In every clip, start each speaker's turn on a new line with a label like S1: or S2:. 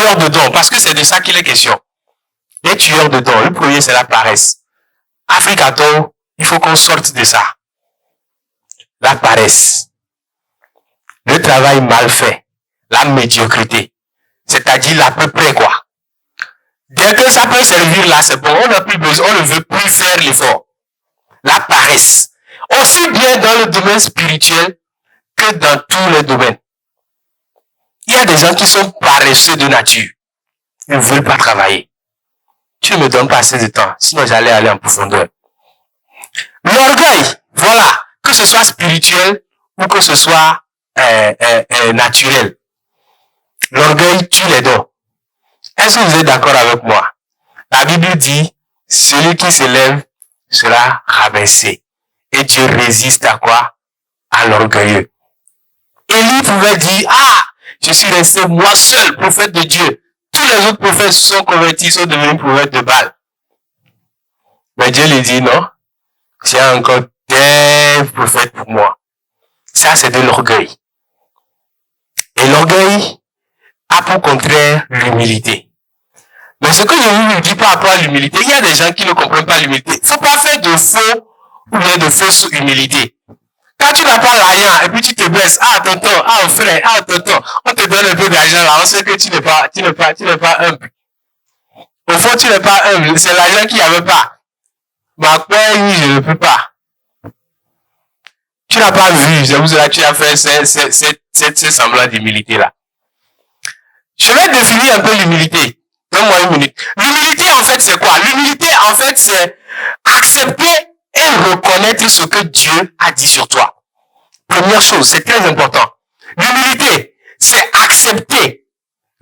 S1: tueurs de dons, parce que c'est de ça qu'il est question. Les tueurs de dons, le premier c'est la paresse. Africato, il faut qu'on sorte de ça. La paresse, le travail mal fait, la médiocrité, c'est-à-dire l'à peu près quoi. Dès que ça peut servir là, c'est bon, on n'a plus besoin, on ne veut plus faire l'effort. La paresse, aussi bien dans le domaine spirituel que dans tous les domaines. Il y a des gens qui sont paresseux de nature, ils ne veulent pas travailler. Tu ne me donnes pas assez de temps, sinon j'allais aller en profondeur. L'orgueil, voilà, que ce soit spirituel ou que ce soit naturel. L'orgueil tue les dons. Est-ce que vous êtes d'accord avec moi? La Bible dit, celui qui s'élève sera rabaissé. Et Dieu résiste à quoi? À l'orgueilleux. Élie pouvait dire, ah, je suis resté moi seul, prophète de Dieu. Tous les autres prophètes se sont convertis, sont devenus prophètes de Baal. Mais Dieu lui dit, non, j'ai encore des prophètes pour moi. Ça, c'est de l'orgueil. Et l'orgueil a pour contraire l'humilité. Mais ce que je ne vous dis pas rapport à l'humilité, il y a des gens qui ne comprennent pas l'humilité. Il ne faut pas faire de faux ou bien de fausses humilité. Quand tu n'as pas rien et puis tu te baisses, ah tonton, ah frère, ah tonton, on te donne un peu d'argent là, on sait que tu n'es pas humble. Au fond, tu n'es pas humble, c'est l'argent qu'il n'y avait pas. Ma père, oui, je ne peux pas. Tu n'as pas vu, c'est pour cela que tu as fait ce semblant d'humilité là. Je vais définir un peu l'humilité. Donne-moi une minute. L'humilité, en fait, c'est quoi? L'humilité, en fait, c'est accepter et reconnaître ce que Dieu a dit sur toi. Première chose, c'est très important. L'humilité, c'est accepter,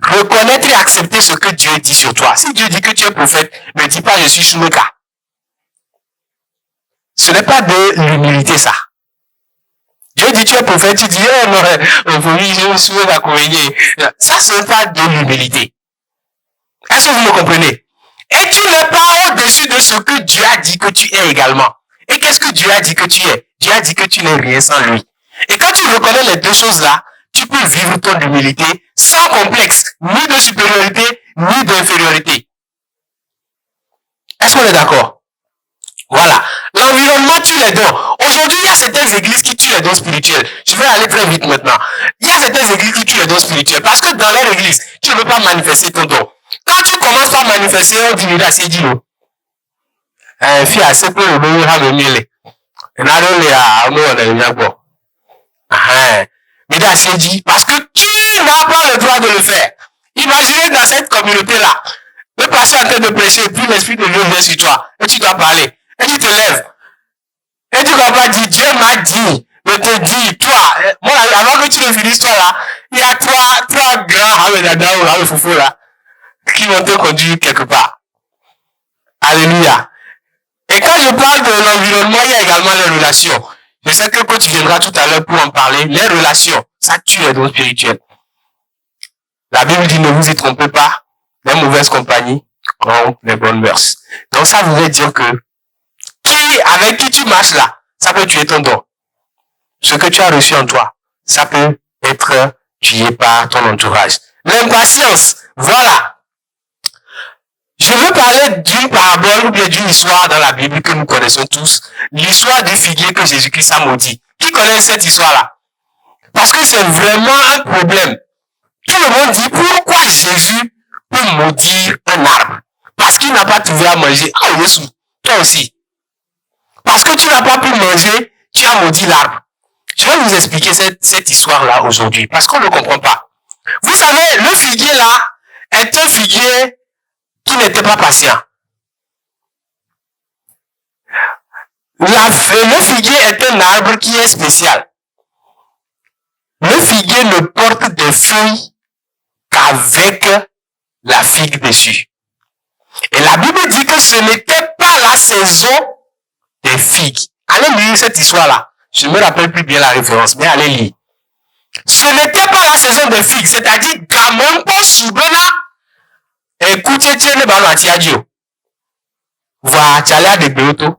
S1: reconnaître et accepter ce que Dieu dit sur toi. Si Dieu dit que tu es prophète, ne dis pas je suis Shuneka. Ce n'est pas de l'humilité, ça. Dieu dit tu es prophète, tu dis, oh non, je suis Shuneka. Ça, ce n'est pas de l'humilité. Est-ce que vous me comprenez? Et tu n'es pas au-dessus de ce que Dieu a dit que tu es également. Et qu'est-ce que Dieu a dit que tu es? Dieu a dit que tu n'es rien sans lui. Et quand tu reconnais les deux choses-là, tu peux vivre ton humilité sans complexe, ni de supériorité, ni d'infériorité. Est-ce qu'on est d'accord? Voilà. L'environnement tue les dons. Aujourd'hui, il y a certaines églises qui tuent les dons spirituels. Je vais aller très vite maintenant. Il y a certaines églises qui tuent les dons spirituels parce que dans leur église, tu ne peux pas manifester ton don. Quand tu commences par manifester, on dit, là, c'est dit, fille, assez peu, on va me mêler. Et là, on est bon. Mais là, c'est dit, parce que tu n'as pas le droit de le faire. Imaginez dans cette communauté-là, le pasteur est en train de prêcher, et puis l'Esprit de Dieu vient sur toi, et tu dois parler, et tu te lèves. Et tu ne vas pas dire, Dieu m'a dit, je te dis, toi, moi, avant que tu ne finisses toi là, il y a trois grands, foufou là, qui vont te conduire quelque part. Alléluia. Et quand je parle de l'environnement, il y a également les relations. Je sais que quand tu viendras tout à l'heure pour en parler, les relations, ça tue les dons spirituels. La Bible dit, ne vous y trompez pas, les mauvaises compagnies rompent les bonnes mœurs. Donc ça voudrait dire que avec qui tu marches là, ça peut tuer ton don. Ce que tu as reçu en toi, ça peut être tué par ton entourage. L'impatience, voilà. Je veux parler d'une parabole ou bien d'une histoire dans la Bible que nous connaissons tous. L'histoire du figuier que Jésus-Christ a maudit. Qui connaît cette histoire-là? Parce que c'est vraiment un problème. Tout le monde dit pourquoi Jésus peut maudire un arbre? Parce qu'il n'a pas trouvé à manger. Ah, Jésus, toi aussi. Parce que tu n'as pas pu manger, tu as maudit l'arbre. Je vais vous expliquer cette histoire-là aujourd'hui, parce qu'on ne comprend pas. Vous savez, le figuier là est un figuier qui n'était pas patient. Le figuier est un arbre qui est spécial. Le figuier ne porte des feuilles qu'avec la figue dessus. Et la Bible dit que ce n'était pas la saison des figues. Allez lire cette histoire-là. Je ne me rappelle plus bien la référence, mais allez lire. Ce n'était pas la saison des figues, c'est-à-dire Gamon Soubena. Écoutez, tiens le ballon à Tiadio. Voilà, tu as des béotos.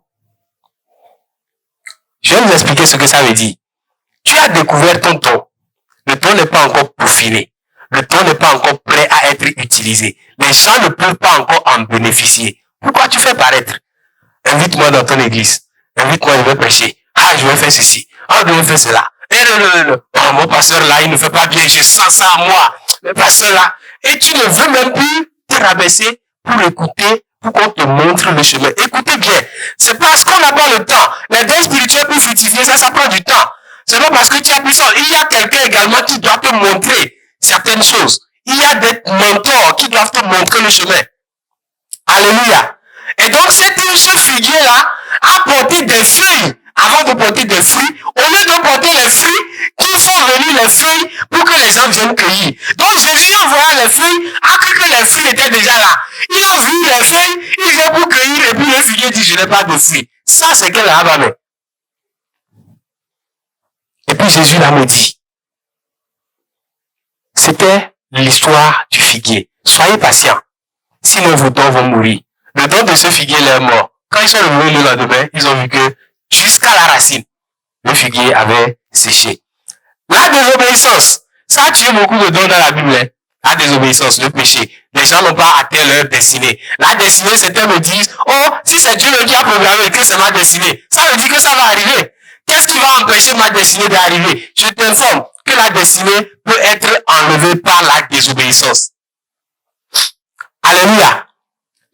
S1: Je vais vous expliquer ce que ça veut dire. Tu as découvert ton ton. Le ton n'est pas encore peaufiné. Le temps n'est pas encore prêt à être utilisé. Les gens ne peuvent pas encore en bénéficier. Pourquoi tu fais paraître? Invite-moi dans ton église. Invite-moi, je vais prêcher. Ah, je vais faire ceci. Ah, je vais faire cela. Oh, mon pasteur là, il ne fait pas bien. Je sens ça à moi. Le pasteur là. Et tu ne veux même plus te rabaisser pour écouter, pour qu'on te montre le chemin. Écoutez bien. C'est parce qu'on n'a pas le temps. Les dons spirituels pour fructifier, ça prend du temps. C'est pas parce que tu as puissance. Il y a quelqu'un également qui doit te montrer certaines choses. Il y a des mentors qui doivent te montrer le chemin. Alléluia. Et donc, ce figuier-là a porté des feuilles avant de porter des fruits. Au lieu de porter les fruits, qui font venir les feuilles pour que les gens viennent cueillir. Donc, Jésus, en voyant les feuilles, a cru que les fruits étaient déjà là. Il a vu les feuilles, il vient pour cueillir, et puis le figuier dit, je n'ai pas de fruits. Ça, c'est quel rabat. Et puis, Jésus l'a maudit. C'était l'histoire du figuier. Soyez patients. Sinon, vos dons vont mourir. Le don de ce figuier est mort. Quand ils sont revenus le lendemain, ils ont vu que jusqu'à la racine, le figuier avait séché. La désobéissance, ça a tué beaucoup de dons dans la Bible. Hein? La désobéissance, le péché. Les gens n'ont pas atteint leur destinée. La destinée, certains me disent, oh, si c'est Dieu qui a programmé que c'est ma destinée, ça veut dire que ça va arriver. Qu'est-ce qui va empêcher ma destinée d'arriver? Je t'informe que la destinée peut être enlevée par la désobéissance. Alléluia.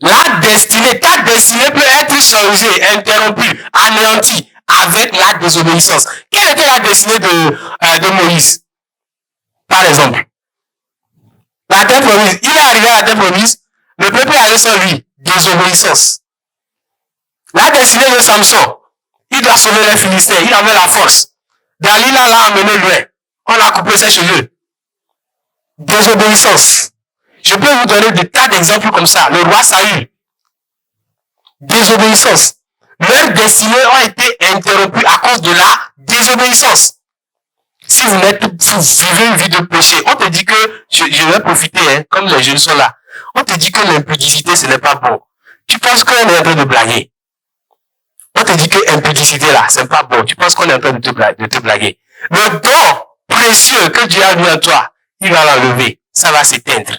S1: La destinée, ta destinée peut être changée, interrompue, anéantie avec la désobéissance. Quelle était la destinée de Moïse? Par exemple. La terre promise. Il est arrivé à la terre promise. Le peuple allait sans lui. Désobéissance. La destinée de Samson. Il doit sauver les Philistins. Il avait la force. Dalila l'a emmené loin. On a coupé ses cheveux. Désobéissance. Je peux vous donner des tas d'exemples comme ça. Le roi Saül. Désobéissance. Leurs destinées ont été interrompues à cause de la désobéissance. Si vous vivez une vie de péché, on te dit que, je vais profiter, hein, comme les jeunes sont là. On te dit que l'impudicité, ce n'est pas bon. Tu penses qu'on est en train de blaguer. On te dit que l'impudicité là, c'est pas bon. Tu penses qu'on est en train de te blaguer. Le don précieux que Dieu a mis en toi, il va l'enlever. Ça va s'éteindre.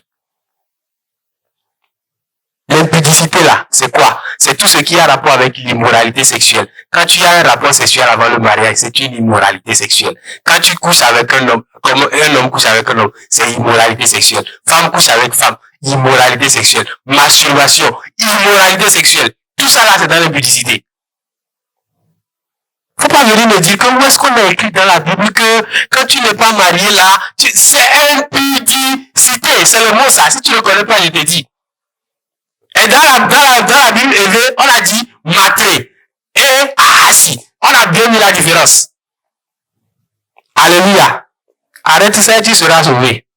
S1: L'impudicité là, c'est quoi? C'est tout ce qui a rapport avec l'immoralité sexuelle. Quand tu as un rapport sexuel avant le mariage, c'est une immoralité sexuelle. Quand tu couches avec un homme, comme un homme couche avec un homme, c'est immoralité sexuelle. Femme couche avec femme, immoralité sexuelle. Masturbation, immoralité sexuelle. Tout ça là, c'est dans l'impudicité. Faut pas venir me dire que où est-ce qu'on a écrit dans la Bible que quand tu n'es pas marié là, c'est impudicité. C'est le mot ça. Si tu ne le connais pas, je te dis. Et dans la Bible élevée, on a dit matré et ahasi. On a bien mis la différence. Alléluia. Arrête ça et tu seras sauvé.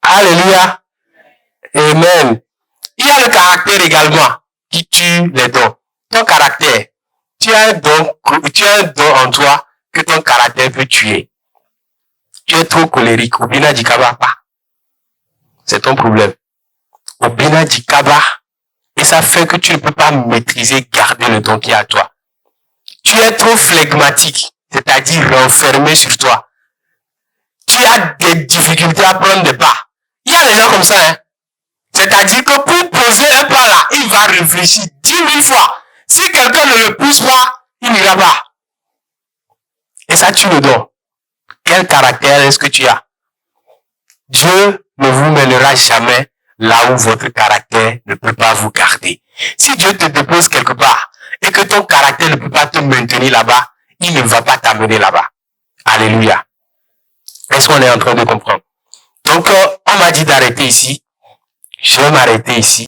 S1: Alléluia. Amen. Il y a le caractère également qui tue les dons. Ton caractère. Tu as un don en toi que ton caractère peut tuer. Tu es trop colérique. Ou bien dikaba pas. C'est ton problème. Au Bina Dikaba, et ça fait que tu ne peux pas maîtriser, garder le don qui est à toi. Tu es trop flegmatique, c'est-à-dire renfermé sur toi. Tu as des difficultés à prendre des pas. Il y a des gens comme ça, hein. C'est-à-dire que pour poser un pas là, il va réfléchir 10 000 fois. Si quelqu'un ne le pousse pas, il n'ira pas. Et ça tue le don. Quel caractère est-ce que tu as? Dieu ne vous mènera jamais là où votre caractère ne peut pas vous garder. Si Dieu te dépose quelque part et que ton caractère ne peut pas te maintenir là-bas, il ne va pas t'amener là-bas. Alléluia. Est-ce qu'on est en train de comprendre? Donc, on m'a dit d'arrêter ici. Je vais m'arrêter ici.